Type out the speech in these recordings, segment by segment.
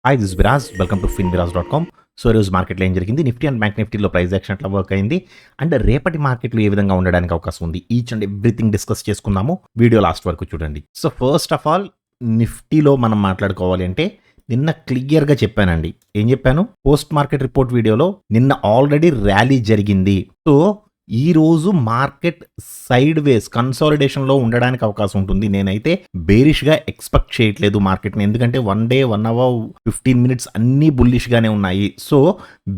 Hi this Viraj welcome to finviraz.com. So ఈరోజు మార్కెట్లో ఏం జరిగింది, నిఫ్టీ అండ్ బ్యాంక్ నిఫ్టీలో ప్రైస్ యాక్షన్ ఎట్లా వర్క్ అయింది అండ్ రేపటి మార్కెట్లో ఏ విధంగా ఉండడానికి అవకాశం ఉంది, ఈచ్ అండ్ ఎవ్రీథింగ్ డిస్కస్ చేసుకుందాము. వీడియో లాస్ట్ వరకు చూడండి. సో ఫస్ట్ ఆఫ్ ఆల్ నిఫ్టీలో మనం మాట్లాడుకోవాలి అంటే నిన్న క్లియర్గా చెప్పానండి. ఏం చెప్పాను? పోస్ట్ మార్కెట్ రిపోర్ట్ వీడియోలో నిన్న ఆల్రెడీ ర్యాలీ జరిగింది. సో ఈ రోజు మార్కెట్ సైడ్ వేస్ కన్సాలిడేషన్లో ఉండడానికి అవకాశం ఉంటుంది. నేనైతే బేరిష్గా ఎక్స్పెక్ట్ చేయట్లేదు మార్కెట్ని, ఎందుకంటే 1 డే 1 అవర్ 15 మినిట్స్ అన్నీ బుల్లిష్గానే ఉన్నాయి. సో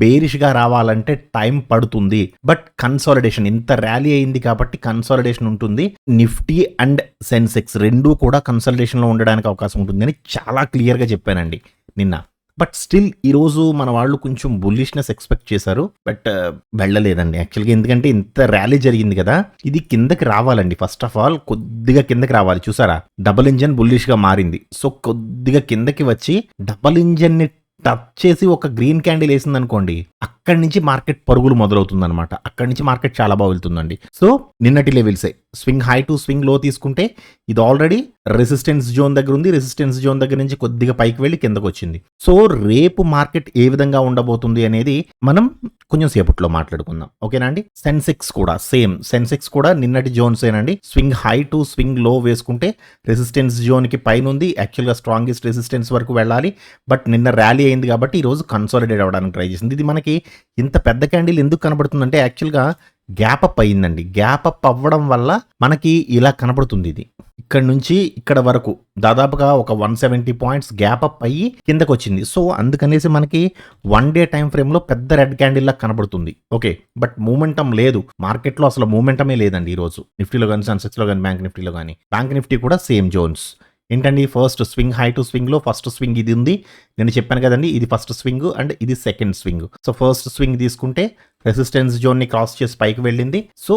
బేరిష్గా రావాలంటే టైం పడుతుంది. బట్ కన్సాలిడేషన్ ఇంత ర్యాలీ అయింది కాబట్టి కన్సాలిడేషన్ ఉంటుంది. నిఫ్టీ అండ్ సెన్సెక్స్ రెండూ కూడా కన్సాలిడేషన్లో ఉండడానికి అవకాశం ఉంటుంది అని చాలా క్లియర్గా చెప్పానండి నిన్న. బట్ స్టిల్ ఈరోజు మన వాళ్ళు కొంచెం బుల్లిష్నెస్ ఎక్స్పెక్ట్ చేశారు, బట్ వెళ్ళలేదండి యాక్చువల్గా. ఎందుకంటే ఇంత ర్యాలీ జరిగింది కదా, ఇది కిందకి రావాలండి. ఫస్ట్ ఆఫ్ ఆల్ కొద్దిగా కిందకి రావాలి. చూసారా, డబుల్ ఇంజన్ బుల్లిష్గా మారింది. సో కొద్దిగా కిందకి వచ్చి డబుల్ ఇంజన్ని టచ్ చేసి ఒక గ్రీన్ క్యాండిల్ వేసింది అనుకోండి, అక్కడి నుంచి మార్కెట్ పరుగులు మొదలవుతుంది అనమాట. అక్కడి నుంచి మార్కెట్ చాలా బాగా వెళ్తుందండి. సో నిన్నటి లెవెల్సే స్వింగ్ హై టు స్వింగ్ లో తీసుకుంటే ఇది ఆల్రెడీ రెసిస్టెన్స్ జోన్ దగ్గర ఉంది. రెసిస్టెన్స్ జోన్ దగ్గర నుంచి కొద్దిగా పైకి వెళ్ళి కిందకు వచ్చింది. సో రేపు మార్కెట్ ఏ విధంగా ఉండబోతుంది అనేది మనం కొంచెం సేపట్లో మాట్లాడుకుందాం, ఓకేనా అండి. సెన్సెక్స్ కూడా సేమ్. సెన్సెక్స్ కూడా నిన్నటి జోన్స్ ఏనండి. స్వింగ్ హై టు స్వింగ్ లో వేసుకుంటే రెసిస్టెన్స్ జోన్ కి పైన ఉంది. యాక్చువల్గా స్ట్రాంగెస్ట్ రెసిస్టెన్స్ వరకు వెళ్ళాలి. బట్ నిన్న ర్యాలీ అయింది కాబట్టి ఈ రోజు కన్సాలిడేట్ అవ్వడానికి ట్రై చేసింది. ఇది మనకి ఇంత పెద్ద క్యాండిల్ ఎందుకు కనబడుతుందంటే యాక్చువల్గా గ్యాప్ అప్ అయిందండి. గ్యాప్ అప్ అవ్వడం వల్ల మనకి ఇలా కనబడుతుంది. ఇది ఇక్కడ నుంచి ఇక్కడ వరకు దాదాపుగా ఒక 170 పాయింట్స్ గ్యాప్ అప్ అయ్యి కిందకు వచ్చింది. సో అందుకనేసి మనకి 1 డే టైం ఫ్రేమ్ లో పెద్ద రెడ్ క్యాండిల్ లా కనబడుతుంది. ఓకే, బట్ మూమెంటం లేదు మార్కెట్లో, అసలు మూమెంటమే లేదండి ఈరోజు. నిఫ్టీలో కానీ సెన్సెక్స్ లో కానీ బ్యాంక్ నిఫ్టీలో కానీ. బ్యాంక్ నిఫ్టీ కూడా సేమ్ జోన్స్ ఏంటండి. First swing high to swing లో ఫస్ట్ స్వింగ్ ఇది ఉంది. నేను చెప్పాను కదండి, ఇది ఫస్ట్ స్వింగ్ అండ్ ఇది second swing. So first swing తీసుకుంటే రెసిస్టెన్స్ జోన్ ని క్రాస్ చేసి పైకి వెళ్ళింది. So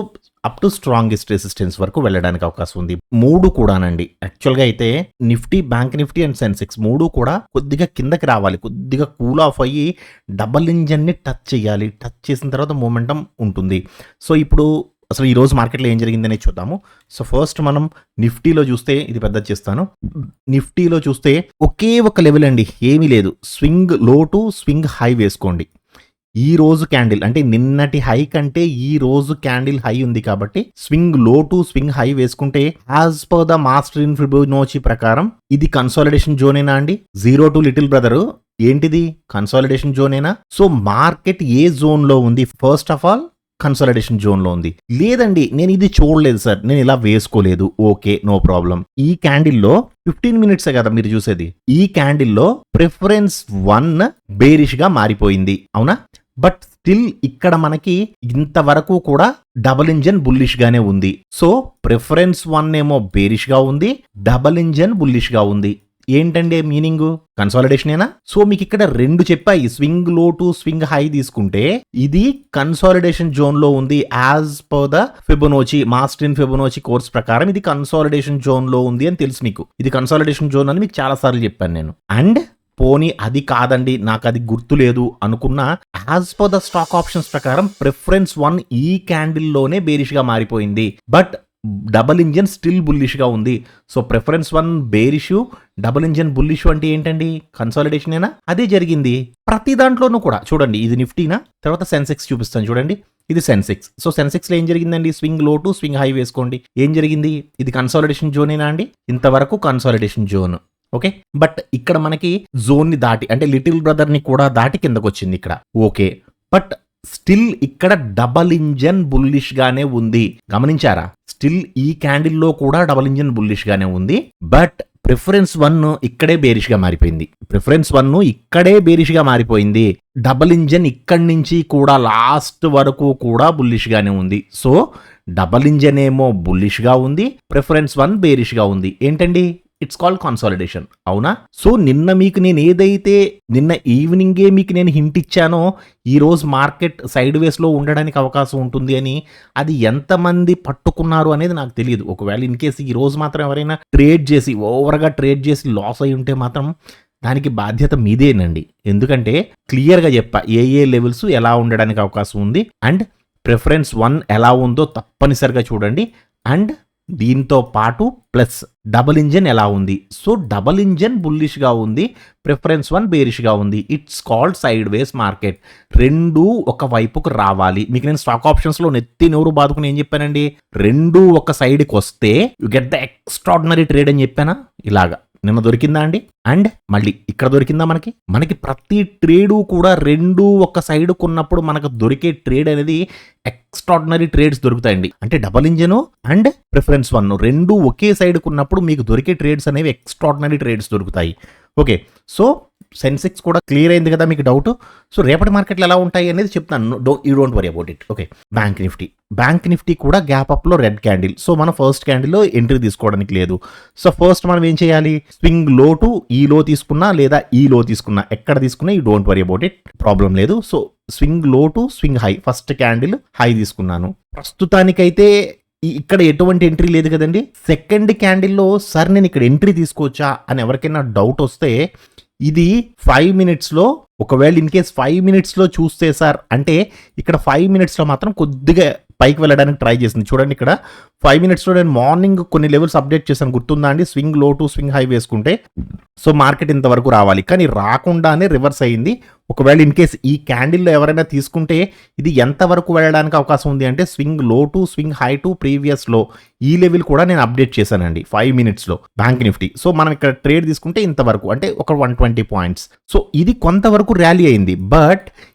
up to strongest resistance వరకు వెళ్ళడానికి అవకాశం ఉంది. మూడు కూడానండి యాక్చువల్గా అయితే Nifty, bank Nifty and Sensex మూడు కూడా కొద్దిగా కిందకి రావాలి, కొద్దిగా కూల్ ఆఫ్ అయ్యి డబల్ ఇంజన్ ని టచ్ చేయాలి. టచ్ చేసిన తర్వాత మూమెంటం ఉంటుంది. సో ఇప్పుడు అసలు ఈ రోజు మార్కెట్లో ఏం జరిగిందనే చూద్దాము. సో ఫస్ట్ మనం నిఫ్టీలో చూస్తే, ఇది పెద్ద చేస్తాను. నిఫ్టీలో చూస్తే ఒకే ఒక లెవెల్ అండి, ఏమీ లేదు. Swing low to swing high వేసుకోండి. ఈ రోజు క్యాండిల్ అంటే నిన్నటి హై కంటే ఈ రోజు క్యాండిల్ హై ఉంది కాబట్టి swing low to swing high వేసుకుంటే as per the master in Fibonacci ప్రకారం ఇది కన్సాలిడేషన్ జోనేనా అండి. 0 to లిటిల్ బ్రదర్ ఏంటిది కన్సాలిడేషన్ జోనేనా? సో మార్కెట్ ఏ జోన్ లో ఉంది? First of all consolidation zone లో ఉంది. లేదండి నేను ఇది చూడలేదు సార్, నేను ఇలా వేసుకోలేదు. Okay, no problem. ఈ క్యాండిల్లో 15 మినిట్స్ కదా మీరు చూసేది. ఈ క్యాండిల్లో ప్రిఫరెన్స్ 1 బేరిష్ గా మారిపోయింది, అవునా? బట్ స్టిల్ ఇక్కడ మనకి ఇంతవరకు కూడా డబుల్ ఇంజన్ బుల్లిష్ గానే ఉంది. సో ప్రిఫరెన్స్ 1 ఏమో బేరిష్ గా ఉంది, డబుల్ ఇంజన్ బుల్లిష్ గా ఉంది. ఏంటంటే మీనింగ్ కన్సాలిడేషనేనా? సో మీకు ఇక్కడ రెండు చెప్పాయి. Swing low to swing high తీసుకుంటే ఇది కన్సాలిడేషన్ జోన్ లో ఉంది. As per the Fibonacci, master in Fibonacci course ప్రకారం ఇది కన్సాలిడేషన్ జోన్ లో ఉంది అని తెలుసు మీకు. ఇది కన్సాలిడేషన్ జోన్ అని మీకు చాలా సార్లు చెప్పాను నేను. అండ్ పోనీ అది కాదండి, నాకు అది గుర్తు లేదు అనుకున్నా, as per the stock options ప్రకారం ప్రిఫరెన్స్ 1 ఈ క్యాండిల్ లోనే బేరిష్ గా మారిపోయింది. But double engine still bullish గా ఉంది. So preference 1 bearish, double engine bullish అంటే ఏంటండి? కన్సాలిడేషనేనా? అదే జరిగింది ప్రతి దాంట్లోనూ కూడా. చూడండి, ఇది నిఫ్టీనా, తర్వాత సెన్సెక్స్ చూపిస్తాను చూడండి. ఇది సెన్సెక్స్. సో సెన్సెక్స్ లో ఏం జరిగిందండి? Swing low to swing high వేసుకోండి. ఏం జరిగింది? ఇది కన్సాలిడేషన్ జోనేనా అండి? ఇంతవరకు కన్సాలిడేషన్ జోన్. ఓకే, బట్ ఇక్కడ మనకి జోన్ ని దాటి అంటే లిటిల్ బ్రదర్ ని కూడా దాటి కిందకు వచ్చింది ఇక్కడ. ఓకే, బట్ స్టిల్ ఇక్కడ డబల్ ఇంజన్ బుల్లిష్ గానే ఉంది. గమనించారా? స్టిల్ ఈ క్యాండిల్ లో కూడా డబల్ ఇంజన్ బుల్లిష్ గానే ఉంది. బట్ ప్రిఫరెన్స్ 1 ఇక్కడే బేరిష్ గా మారిపోయింది. ప్రిఫరెన్స్ 1 ఇక్కడే బేరిష్ గా మారిపోయింది. డబల్ ఇంజన్ ఇక్కడి నుంచి కూడా లాస్ట్ వరకు కూడా బుల్లిష్ గానే ఉంది. సో డబల్ ఇంజన్ ఏమో బుల్లిష్ గా ఉంది, ప్రిఫరెన్స్ 1 బేరిష్ గా ఉంది. ఏంటండి? ఇట్స్ కాల్డ్ కన్సాలిడేషన్, అవునా? సో నిన్న మీకు నేను ఏదైతే నిన్న ఈవినింగే మీకు నేను హింట్ ఇచ్చానో ఈ రోజు మార్కెట్ సైడ్ వేస్ లో ఉండడానికి అవకాశం ఉంటుంది అని, అది ఎంతమంది పట్టుకున్నారు అనేది నాకు తెలియదు. ఒకవేళ ఇన్ కేసు ఈ రోజు మాత్రం ఎవరైనా ట్రేడ్ చేసి ఓవర్గా ట్రేడ్ చేసి లాస్ అయి ఉంటే మాత్రం దానికి బాధ్యత మీదేనండి. ఎందుకంటే క్లియర్గా చెప్పా ఏ లెవెల్స్ ఎలా ఉండడానికి అవకాశం ఉంది అండ్ ప్రిఫరెన్స్ 1 ఎలా ఉందో తప్పనిసరిగా చూడండి. అండ్ దీంతో పాటు ప్లస్ డబుల్ ఇంజన్ ఎలా ఉంది? సో డబుల్ ఇంజన్ బుల్లిష్గా ఉంది, ప్రిఫరెన్స్ 1 బేరిష్గా ఉంది. It's called side ways market. రెండూ ఒక వైపుకు రావాలి. మీకు నేను స్టాక్ ఆప్షన్స్లో నెత్తి నోరు బాదుకుని ఏం చెప్పానండి? రెండూ ఒక సైడ్కి వస్తే you get the extraordinary trade అని చెప్పానా? ఇలాగా నిన్న దొరికిందా అండి? అండ్ మళ్ళీ ఇక్కడ దొరికిందా? మనకి ప్రతి ట్రేడు కూడా రెండు ఒక సైడ్ కొన్నప్పుడు మనకు దొరికే ట్రేడ్ అనేది ఎక్స్ట్రాడినరీ ట్రేడ్స్ దొరుకుతాయండి. అంటే డబల్ ఇంజన్ అండ్ ప్రిఫరెన్స్ 1 రెండు ఒకే సైడ్ కొన్నప్పుడు మీకు దొరికే ట్రేడ్స్ అనేవి ఎక్స్ట్రాడినరీ ట్రేడ్స్ దొరుకుతాయి. ఓకే, సో సెన్సెక్స్ కూడా క్లియర్ అయింది కదా మీకు డౌట్. సో రేపటి మార్కెట్లు ఎలా ఉంటాయి అనేది చెప్తాను. You don't worry about it. Okay, bank Nifty కూడా గ్యాప్ అప్లో రెడ్ క్యాండిల్. సో మనం ఫస్ట్ క్యాండిల్లో ఎంట్రీ తీసుకోవడానికి లేదు. సో ఫస్ట్ మనం ఏం చేయాలి? స్వింగ్ లో టు ఈ లో తీసుకున్నా లేదా ఈ లో తీసుకున్నా, ఎక్కడ తీసుకున్నా you don't worry about it, problem లేదు. So swing low to swing high, first candle high తీసుకున్నాను. ప్రస్తుతానికైతే ఇక్కడ ఎటువంటి ఎంట్రీ లేదు కదండి. సెకండ్ క్యాండిల్లో సార్ నేను ఇక్కడ ఎంట్రీ తీసుకోవచ్చా అని ఎవరికైనా డౌట్ వస్తే, ఇది 5 minutesలో ఒకవేళ ఇన్ కేస్ 5 minutesలో చూస్తే సార్, అంటే ఇక్కడ 5 minutesలో మాత్రం కొద్దిగా పైకి వెళ్ళడానికి ట్రై చేసింది. చూడండి ఇక్కడ 5 minutesలో నేను మార్నింగ్ కొన్ని లెవెల్స్ అప్డేట్ చేశాను, గుర్తుందా అండి? Swing low to swing high వేసుకుంటే సో మార్కెట్ ఇంతవరకు రావాలి, కానీ రాకుండానే రివర్స్ అయ్యింది. ఒకవేళ ఇన్ కేస్ ఈ క్యాండిల్లో ఎవరైనా తీసుకుంటే ఇది ఎంతవరకు వెళ్ళడానికి అవకాశం ఉంది అంటే swing low to swing high to previous లో, ఈ లెవెల్ కూడా నేను అప్డేట్ చేశానండి 5 minutesలో బ్యాంక్ నిఫ్టీ. సో మనం ఇక్కడ ట్రేడ్ తీసుకుంటే ఇంతవరకు అంటే ఒక 120 points. సో ఇది కొంతవరకు ర్యాలీ అయింది. బట్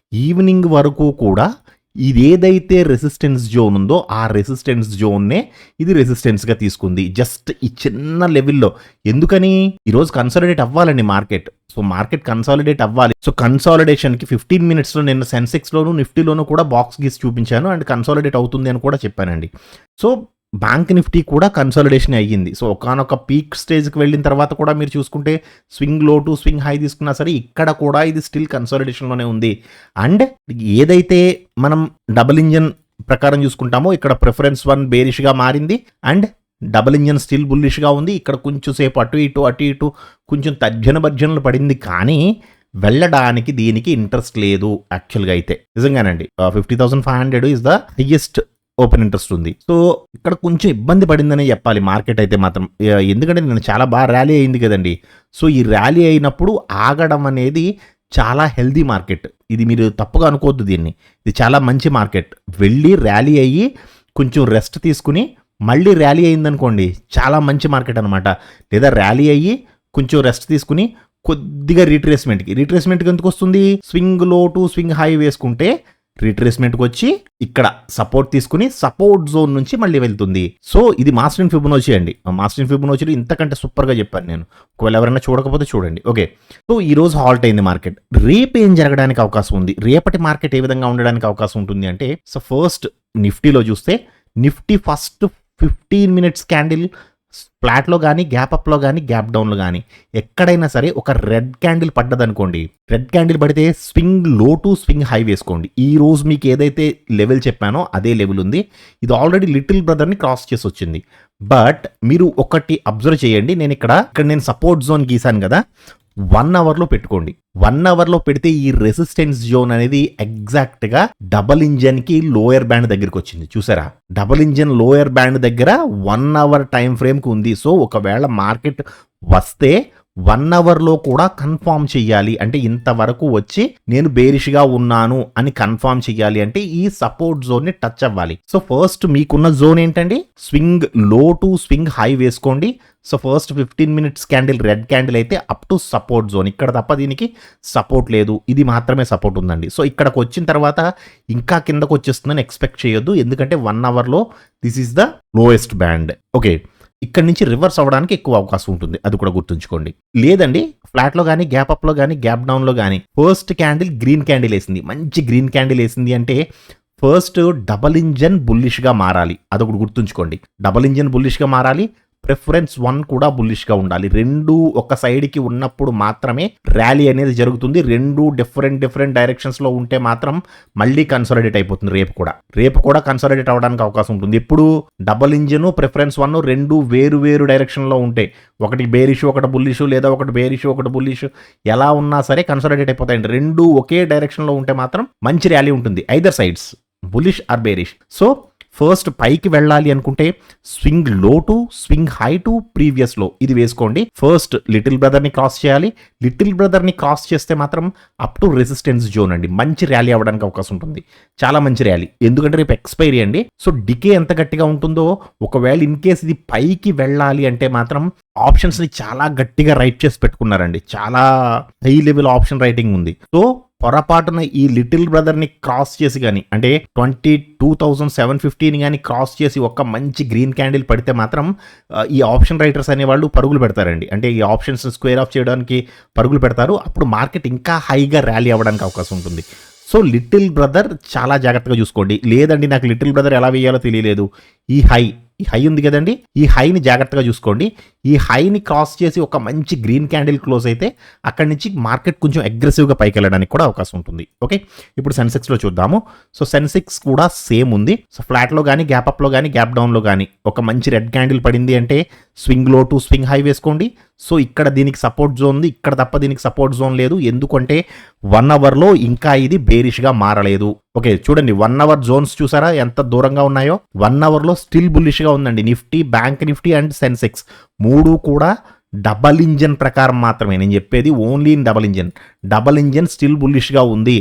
ఈవినింగ్ వరకు కూడా ఇది ఏదైతే రెసిస్టెన్స్ జోన్ ఉందో ఆ రెసిస్టెన్స్ జోన్నే ఇది రెసిస్టెన్స్గా తీసుకుంది జస్ట్ ఈ చిన్న లెవెల్లో. ఎందుకని? ఈరోజు కన్సాలిడేట్ అవ్వాలండి మార్కెట్. సో మార్కెట్ కన్సాలిడేట్ అవ్వాలి. సో కన్సాలిడేషన్కి 15 minutesలో నిన్న సెన్సెక్స్లోను నిఫ్టీలోను కూడా బాక్స్ గీసి చూపించాను అండ్ కన్సాలిడేట్ అవుతుంది అని కూడా చెప్పానండి. సో బ్యాంక్ నిఫ్టీ కూడా కన్సాలిడేషన్ అయ్యింది. సో ఒకనొక పీక్ స్టేజ్కి వెళ్ళిన తర్వాత కూడా మీరు చూసుకుంటే swing low to swing high తీసుకున్నా సరే ఇక్కడ కూడా ఇది స్టిల్ కన్సాలిడేషన్లోనే ఉంది. అండ్ ఏదైతే మనం డబుల్ ఇంజన్ ప్రకారం చూసుకుంటామో ఇక్కడ ప్రిఫరెన్స్ 1 బేరిష్గా మారింది అండ్ డబుల్ ఇంజన్ స్టిల్ బుల్లిష్గా ఉంది. ఇక్కడ కొంచెం సేపు అటు ఇటు కొంచెం తర్జన పడింది, కానీ వెళ్ళడానికి దీనికి ఇంట్రెస్ట్ లేదు యాక్చువల్గా అయితే. నిజంగానండి 50,500 is the highest open interest ఉంది. సో ఇక్కడ కొంచెం ఇబ్బంది పడిందని చెప్పాలి మార్కెట్ అయితే మాత్రం. ఎందుకంటే నేను చాలా బాగా ర్యాలీ అయింది కదండి. సో ఈ ర్యాలీ అయినప్పుడు ఆగడం అనేది చాలా హెల్దీ మార్కెట్. ఇది మీరు తప్పుగా అనుకోవద్దు దీన్ని. ఇది చాలా మంచి మార్కెట్. వెళ్ళి ర్యాలీ అయ్యి కొంచెం రెస్ట్ తీసుకుని మళ్ళీ ర్యాలీ అయిందనుకోండి చాలా మంచి మార్కెట్ అనమాట. లేదా ర్యాలీ అయ్యి కొంచెం రెస్ట్ తీసుకుని కొద్దిగా రీట్రేస్మెంట్కి ఎందుకు వస్తుంది? Swing low to swing high వేసుకుంటే రీట్రేస్మెంట్కి వచ్చి ఇక్కడ సపోర్ట్ తీసుకుని సపోర్ట్ జోన్ నుంచి మళ్ళీ వెళ్తుంది. సో ఇది మాస్టర్ అండ్ ఫిబొనాచి అండి. మాస్టర్ అండ్ ఫిబొనాచిలో ఇంతకంటే సూపర్గా చెప్పాను నేను. ఒకవేళ ఎవరైనా చూడకపోతే చూడండి. ఓకే, సో ఈ రోజు హాల్ట్ అయింది మార్కెట్. రేపు ఏం జరగడానికి అవకాశం ఉంది? రేపటి మార్కెట్ ఏ విధంగా ఉండడానికి అవకాశం ఉంటుంది అంటే, సో ఫస్ట్ నిఫ్టీలో చూస్తే నిఫ్టీ ఫస్ట్ 15 minutes క్యాండిల్ ఫ్లాట్లో కానీ గ్యాప్ అప్లో కానీ గ్యాప్ డౌన్లో కానీ ఎక్కడైనా సరే ఒక రెడ్ క్యాండిల్ పడ్డదనుకోండి, రెడ్ క్యాండిల్ పడితే swing low to swing high వేసుకోండి. ఈ రోజు మీకు ఏదైతే లెవెల్ చెప్పానో అదే లెవెల్ ఉంది. ఇది ఆల్రెడీ లిటిల్ బ్రదర్ని క్రాస్ చేసి వచ్చింది. బట్ మీరు ఒకటి అబ్జర్వ్ చేయండి, నేను ఇక్కడ సపోర్ట్ జోన్ గీసాను కదా, 1 hourలో పెట్టుకోండి. 1 hourలో పెడితే ఈ రెసిస్టెన్స్ జోన్ అనేది ఎగ్జాక్ట్గా డబల్ ఇంజన్కి లోయర్ బ్యాండ్ దగ్గరికి వచ్చింది. చూసారా? డబల్ ఇంజన్ లోయర్ బ్యాండ్ దగ్గర 1 hour టైం ఫ్రేమ్కి ఉంది. సో ఒకవేళ మార్కెట్ వస్తే 1 hourలో కూడా కన్ఫామ్ చెయ్యాలి అంటే ఇంతవరకు వచ్చి నేను బేరిష్గా ఉన్నాను అని కన్ఫామ్ చెయ్యాలి అంటే ఈ సపోర్ట్ జోన్ని టచ్ అవ్వాలి. సో ఫస్ట్ మీకున్న జోన్ ఏంటండి? Swing low to swing high వేసుకోండి. So first 15 minutes candle red candle అయితే అప్ టు సపోర్ట్ జోన్, ఇక్కడ తప్ప దీనికి సపోర్ట్ లేదు, ఇది మాత్రమే సపోర్ట్ ఉందండి. సో ఇక్కడికి వచ్చిన తర్వాత ఇంకా కిందకు వచ్చేస్తుందని ఎక్స్పెక్ట్ చేయొద్దు, ఎందుకంటే 1 hourలో this is the lowest band. Okay, ఇక్కడ నుంచి రివర్స్ అవ్వడానికి ఎక్కువ అవకాశం ఉంటుంది, అది కూడా గుర్తుంచుకోండి. లేదండి ఫ్లాట్లో కానీ గ్యాప్ అప్లో కానీ గ్యాప్ డౌన్లో కానీ ఫస్ట్ క్యాండిల్ గ్రీన్ క్యాండిల్ వేసింది, మంచి గ్రీన్ క్యాండిల్ వేసింది అంటే ఫస్ట్ డబల్ ఇంజన్ బుల్లిష్గా మారాలి, అదొకటి గుర్తుంచుకోండి. డబల్ ఇంజన్ బుల్లిష్గా మారాలి, ప్రిఫరెన్స్ 1 కూడా బుల్లిష్గా ఉండాలి. రెండు ఒక సైడ్కి ఉన్నప్పుడు మాత్రమే ర్యాలీ అనేది జరుగుతుంది. రెండు డిఫరెంట్ డైరెక్షన్స్లో ఉంటే మాత్రం మళ్ళీ కన్సాలిడేట్ అయిపోతుంది. రేపు కూడా కన్సాలిడేట్ అవ్వడానికి అవకాశం ఉంటుంది. ఎప్పుడు డబల్ ఇంజన్ ప్రిఫరెన్స్ 1 రెండు వేరు డైరెక్షన్లో ఉంటాయి, ఒకటి బేరిష్ ఒకటి బుల్లిష్, లేదా ఒకటి బేరిష్ ఒకటి బుల్లిష్, ఎలా ఉన్నా సరే కన్సాలిడేట్ అయిపోతాయండి. రెండు ఒకే డైరెక్షన్లో ఉంటే మాత్రం మంచి ర్యాలీ ఉంటుంది, either sides bullish or bearish. So first పైకి వెళ్ళాలి అనుకుంటే swing low to swing high to previous low ఇది వేసుకోండి. ఫస్ట్ లిటిల్ బ్రదర్ ని క్రాస్ చేయాలి. లిటిల్ బ్రదర్ ని క్రాస్ చేస్తే మాత్రం అప్ టు రెసిస్టెన్స్ జోన్ అండి, మంచి ర్యాలీ అవ్వడానికి అవకాశం ఉంటుంది, చాలా మంచి ర్యాలీ. ఎందుకంటే రేపు ఎక్స్పైరీ అండి. సో డికే ఎంత గట్టిగా ఉంటుందో, ఒకవేళ ఇన్ కేస్ ఇది పైకి వెళ్ళాలి అంటే మాత్రం ఆప్షన్స్ ని చాలా గట్టిగా రైట్ చేసి పెట్టుకున్నారండి, చాలా హై లెవెల్ ఆప్షన్ రైటింగ్ ఉంది. సో పొరపాటున ఈ లిటిల్ బ్రదర్ని క్రాస్ చేసి కానీ, అంటే 22,750 కానీ క్రాస్ చేసి ఒక మంచి గ్రీన్ క్యాండిల్ పడితే మాత్రం ఈ ఆప్షన్ రైటర్స్ అనేవాళ్ళు పరుగులు పెడతారండి. అంటే ఈ ఆప్షన్స్ స్క్వేర్ ఆఫ్ చేయడానికి పరుగులు పెడతారు. అప్పుడు మార్కెట్ ఇంకా హైగా ర్యాలీ అవ్వడానికి అవకాశం ఉంటుంది. సో లిటిల్ బ్రదర్ చాలా జాగ్రత్తగా చూసుకోండి. లేదండి నాకు లిటిల్ బ్రదర్ ఎలా వేయాలో తెలియలేదు, ఈ హై ఉంది కదండి, ఈ హైని జాగ్రత్తగా చూసుకోండి. ఈ హైని క్రాస్ చేసి ఒక మంచి గ్రీన్ క్యాండిల్ క్లోజ్ అయితే అక్కడి నుంచి మార్కెట్ కొంచెం అగ్రెసివ్గా పైకి వెళ్ళడానికి కూడా అవకాశం ఉంటుంది. ఓకే, ఇప్పుడు సెన్సెక్స్లో చూద్దాము. సో సెన్సెక్స్ కూడా సేమ్ ఉంది. సో ఫ్లాట్లో కానీ గ్యాప్ అప్లో కానీ గ్యాప్ డౌన్లో కానీ ఒక మంచి రెడ్ క్యాండిల్ పడింది అంటే swing low to swing high వేసుకోండి. సో ఇక్కడ దీనికి సపోర్ట్ జోన్ ఉంది, ఇక్కడ తప్ప దీనికి సపోర్ట్ జోన్ లేదు. ఎందుకంటే 1 అవర్లో ఇంకా ఇది బేరిష్గా మారలేదు. ఓకే చూడండి, 1 అవర్ జోన్స్ చూసారా ఎంత దూరంగా ఉన్నాయో. 1 అవర్లో స్టిల్ బుల్లిష్గా ఉందండి Nifty, bank Nifty and Sensex మూడు కూడా డబల్ ఇంజన్ ప్రకారం మాత్రమే నేను చెప్పేది, only in double engine still బుల్లిష్గా ఉంది.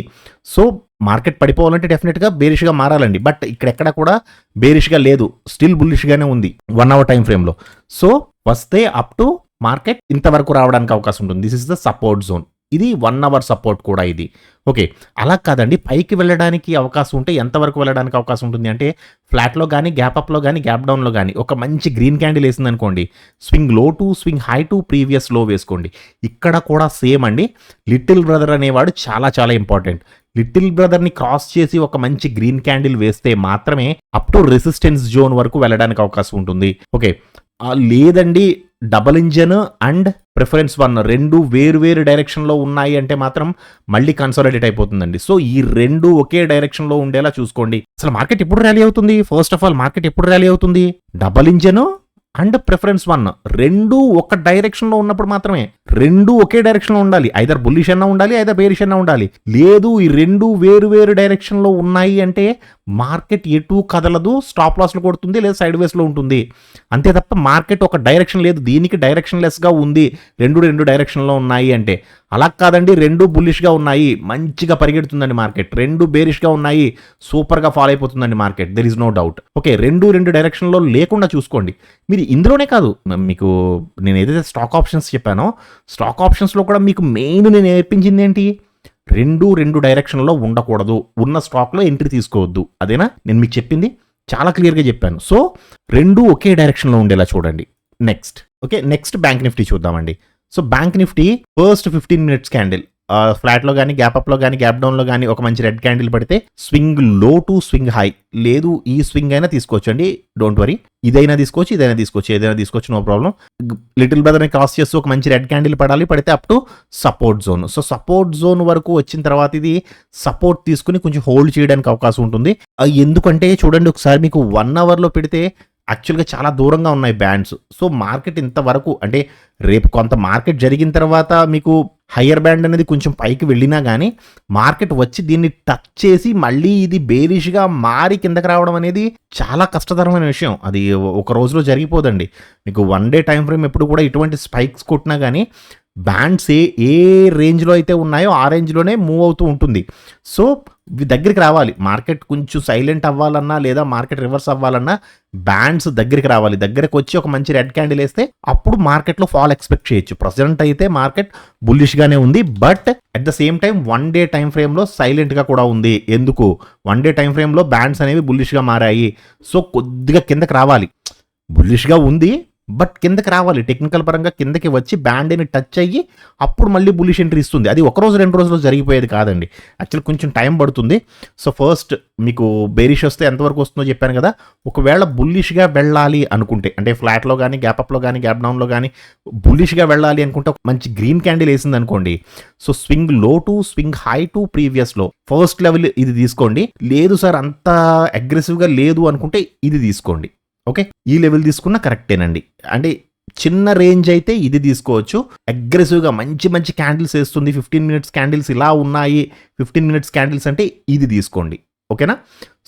సో మార్కెట్ పడిపోవాలంటే డెఫినెట్గా బేరిష్గా మారాలండి, బట్ ఇక్కడెక్కడ కూడా బేరిష్గా లేదు, స్టిల్ బుల్లిష్గానే ఉంది 1 అవర్ టైం ఫ్రేమ్లో. సో వస్తే అప్ టు మార్కెట్ ఇంతవరకు రావడానికి అవకాశం ఉంటుంది. This is the support zone, ఇది 1 అవర్ సపోర్ట్ కూడా ఇది. ఓకే, అలా కాదండి పైకి వెళ్ళడానికి అవకాశం ఉంటే ఎంతవరకు వెళ్ళడానికి అవకాశం ఉంటుంది అంటే ఫ్లాట్లో కానీ గ్యాప్ అప్లో కానీ గ్యాప్ డౌన్లో కానీ ఒక మంచి గ్రీన్ క్యాండిల్ వేసింది అనుకోండి, swing low to swing high to previous లో వేసుకోండి. ఇక్కడ కూడా సేమ్ అండి, లిటిల్ బ్రదర్ అనేవాడు చాలా చాలా ఇంపార్టెంట్. లిటిల్ బ్రదర్ని క్రాస్ చేసి ఒక మంచి గ్రీన్ క్యాండిల్ వేస్తే మాత్రమే అప్ టు రెసిస్టెన్స్ జోన్ వరకు వెళ్ళడానికి అవకాశం ఉంటుంది. ఓకే, లేదండి డబల్ ఇంజన్ అండ్ ప్రిఫరెన్స్ 1 రెండు వేరు డైరెక్షన్లో ఉన్నాయి అంటే మాత్రం మళ్ళీ కన్సాలిడేట్ అయిపోతుందండి. సో ఈ రెండు ఒకే డైరెక్షన్లో ఉండేలా చూసుకోండి. అసలు మార్కెట్ ఎప్పుడు ర్యాలీ అవుతుంది? ఫస్ట్ ఆఫ్ ఆల్ మార్కెట్ ఎప్పుడు ర్యాలీ అవుతుంది? డబల్ ఇంజన్ అండ్ ప్రిఫరెన్స్ 1 రెండు ఒక డైరెక్షన్లో ఉన్నప్పుడు మాత్రమే, రెండు ఒకే డైరెక్షన్లో ఉండాలి. ఐదర్ బుల్లిష్ అన్నా ఉండాలి, ఐదర్ బేరిష్ అన్నా ఉండాలి. లేదు ఈ రెండు వేరు డైరెక్షన్లో ఉన్నాయి అంటే మార్కెట్ ఎటు కదలదు, స్టాప్ లాస్లు కొడుతుంది లేదా సైడ్ వేస్లో ఉంటుంది. అంతే తప్ప మార్కెట్ ఒక డైరెక్షన్ లేదు, దీనికి డైరెక్షన్ లెస్గా ఉంది రెండు డైరెక్షన్లో ఉన్నాయి అంటే. అలా కాదండి, రెండు బుల్లిష్గా ఉన్నాయి మంచిగా పరిగెడుతుందండి మార్కెట్, రెండు బేరిష్గా ఉన్నాయి సూపర్గా ఫాలో అయిపోతుందండి market, there is no doubt. Okay, రెండు డైరెక్షన్లో లేకుండా చూసుకోండి. మీరు ఇందులోనే కాదు, మీకు నేను ఏదైతే స్టాక్ ఆప్షన్స్ చెప్పానో స్టాక్ ఆప్షన్స్లో కూడా మీకు మెయిన్ నేను నేర్పించింది ఏంటి, రెండు డైరెక్షన్లో ఉండకూడదు, ఉన్న స్టాక్లో ఎంట్రీ తీసుకోవద్దు. అదేనా నేను మీకు చెప్పింది, చాలా క్లియర్గా చెప్పాను. సో రెండు ఒకే డైరెక్షన్లో ఉండేలా చూడండి. నెక్స్ట్ బ్యాంక్ నిఫ్టీ చూద్దామండి. So bank Nifty first 15 minutes candle ఫ్లాట్లో కానీ గ్యాప్ అప్లో కానీ గ్యాప్ డౌన్లో కానీ ఒక మంచి రెడ్ క్యాండిల్ పడితే swing low to swing high, లేదు ఈ స్వింగ్ అయినా తీసుకోవచ్చు అండి, డోంట్ వరీ, ఏదైనా తీసుకోవచ్చు, నో ప్రాబ్లం. లిటిల్ బ్రదర్ని క్రాస్ చేస్తూ ఒక మంచి రెడ్ క్యాండిల్ పడితే up to support zone. So support zone వరకు వచ్చిన తర్వాత ఇది సపోర్ట్ తీసుకుని కొంచెం హోల్డ్ చేయడానికి అవకాశం ఉంటుంది. ఎందుకంటే చూడండి ఒకసారి, మీకు 1 అవర్లో పెడితే యాక్చువల్గా చాలా దూరంగా ఉన్నాయి బ్యాండ్స్. సో మార్కెట్ ఇంతవరకు అంటే రేపు కొంత మార్కెట్ జరిగిన తర్వాత మీకు హయ్యర్ బ్యాండ్ అనేది కొంచెం పైకి వెళ్ళినా కానీ మార్కెట్ వచ్చి దీన్ని టచ్ చేసి మళ్ళీ ఇది బేరిష్గా మారి కిందకి రావడం అనేది చాలా కష్టతరమైన విషయం. అది ఒక రోజులో జరిగిపోదండి. మీకు 1 డే టైం ఫ్రేమ్ ఎప్పుడు కూడా ఇటువంటి స్పైక్స్ కొట్టినా కానీ బ్యాండ్స్ ఏ రేంజ్లో అయితే ఉన్నాయో ఆ రేంజ్లోనే మూవ్ అవుతూ ఉంటుంది. సో దగ్గరికి రావాలి, మార్కెట్ కొంచెం సైలెంట్ అవ్వాలన్నా లేదా మార్కెట్ రివర్స్ అవ్వాలన్నా బ్యాండ్స్ దగ్గరికి రావాలి. దగ్గరకు వచ్చి ఒక మంచి రెడ్ క్యాండిల్ వేస్తే అప్పుడు మార్కెట్లో ఫాల్ ఎక్స్పెక్ట్ చేయొచ్చు. ప్రజెంట్ అయితే మార్కెట్ బుల్లిష్గానే ఉంది, but at the same time 1 day time ఫ్రేమ్లో సైలెంట్గా కూడా ఉంది. ఎందుకు? 1 డే టైం ఫ్రేమ్లో బ్యాండ్స్ అనేవి బుల్లిష్గా మారాయి. సో కొద్దిగా కిందకి రావాలి, బుల్లిష్గా ఉంది బట్ కిందకి రావాలి, టెక్నికల్ పరంగా కిందకి వచ్చి బ్యాండ్ని టచ్ అయ్యి అప్పుడు మళ్ళీ బుల్లిష్ ఎంట్రీ ఇస్తుంది. అది ఒక రోజు 2 రోజుల్లో జరిగిపోయేది కాదండి, యాక్చువల్ కొంచెం టైం పడుతుంది. సో ఫస్ట్ మీకు బేరిష్ వస్తే ఎంతవరకు వస్తుందో చెప్పాను కదా. ఒకవేళ బుల్లిష్గా వెళ్ళాలి అనుకుంటే, అంటే ఫ్లాట్లో కానీ గ్యాప్ అప్లో కానీ గ్యాప్ డౌన్లో కానీ బుల్లిష్గా వెళ్ళాలి అనుకుంటే ఒక మంచి గ్రీన్ క్యాండిల్ వేసింది అనుకోండి, so swing low to swing high to ప్రీవియస్లో ఫస్ట్ లెవెల్ ఇది తీసుకోండి. లేదు సార్ అంత అగ్రెసివ్గా లేదు అనుకుంటే ఇది తీసుకోండి. ఓకే, ఈ లెవెల్ తీసుకున్నా కరెక్టేనండి. అంటే చిన్న రేంజ్ అయితే ఇది తీసుకోవచ్చు. అగ్రెసివ్గా మంచి క్యాండిల్స్ వేస్తుంది, 15 మినిట్స్ క్యాండిల్స్ ఇలా ఉన్నాయి, 15 మినిట్స్ క్యాండిల్స్ అంటే ఇది తీసుకోండి. ఓకేనా?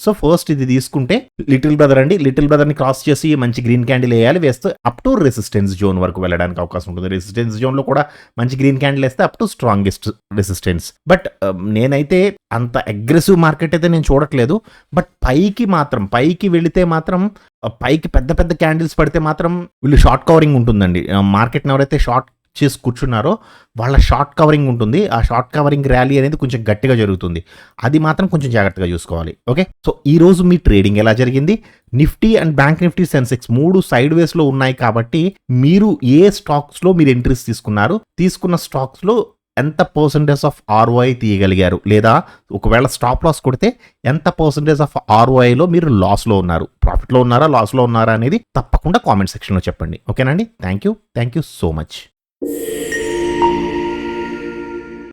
సో ఫస్ట్ ఇది తీసుకుంటే లిటిల్ బ్రదర్ అండి. లిటిల్ బ్రదర్ని క్రాస్ చేసి మంచి గ్రీన్ క్యాండిల్ వేయాలి. వేస్తే అప్ టు రెసిస్టెన్స్ జోన్ వరకు వెళ్ళడానికి అవకాశం ఉంటుంది. రెసిస్టెన్స్ జోన్లో కూడా మంచి గ్రీన్ క్యాండిల్ వేస్తే up to strongest resistance. But నేనైతే అంత అగ్రెసివ్ మార్కెట్ అయితే నేను చూడట్లేదు. బట్ పైకి వెళితే మాత్రం పైకి పెద్ద పెద్ద క్యాండిల్స్ పడితే మాత్రం వీళ్ళు షార్ట్ కవరింగ్ ఉంటుందండి. మార్కెట్ని ఎవరైతే షార్ట్ చేసి కూర్చున్నారో వాళ్ళ షార్ట్ కవరింగ్ ఉంటుంది. ఆ షార్ట్ కవరింగ్ ర్యాలీ అనేది కొంచెం గట్టిగా జరుగుతుంది. అది మాత్రం కొంచెం జాగ్రత్తగా చూసుకోవాలి. ఓకే, సో ఈ రోజు మీ ట్రేడింగ్ ఎలా జరిగింది? Nifty and bank Nifty, Sensex 3 side వేస్లో ఉన్నాయి కాబట్టి మీరు ఏ స్టాక్స్లో మీరు ఎంట్రీస్ తీసుకున్నారు, తీసుకున్న స్టాక్స్లో ఎంత పర్సంటేజ్ ఆఫ్ ROI తీయగలిగారు, లేదా ఒకవేళ స్టాప్ లాస్ కొడితే ఎంత పర్సంటేజ్ ఆఫ్ ROIలో మీరు లాస్లో ఉన్నారు, ప్రాఫిట్లో ఉన్నారా లాస్లో ఉన్నారా అనేది తప్పకుండా కామెంట్ సెక్షన్లో చెప్పండి. ఓకేనండి, థ్యాంక్ యూ సో మచ్.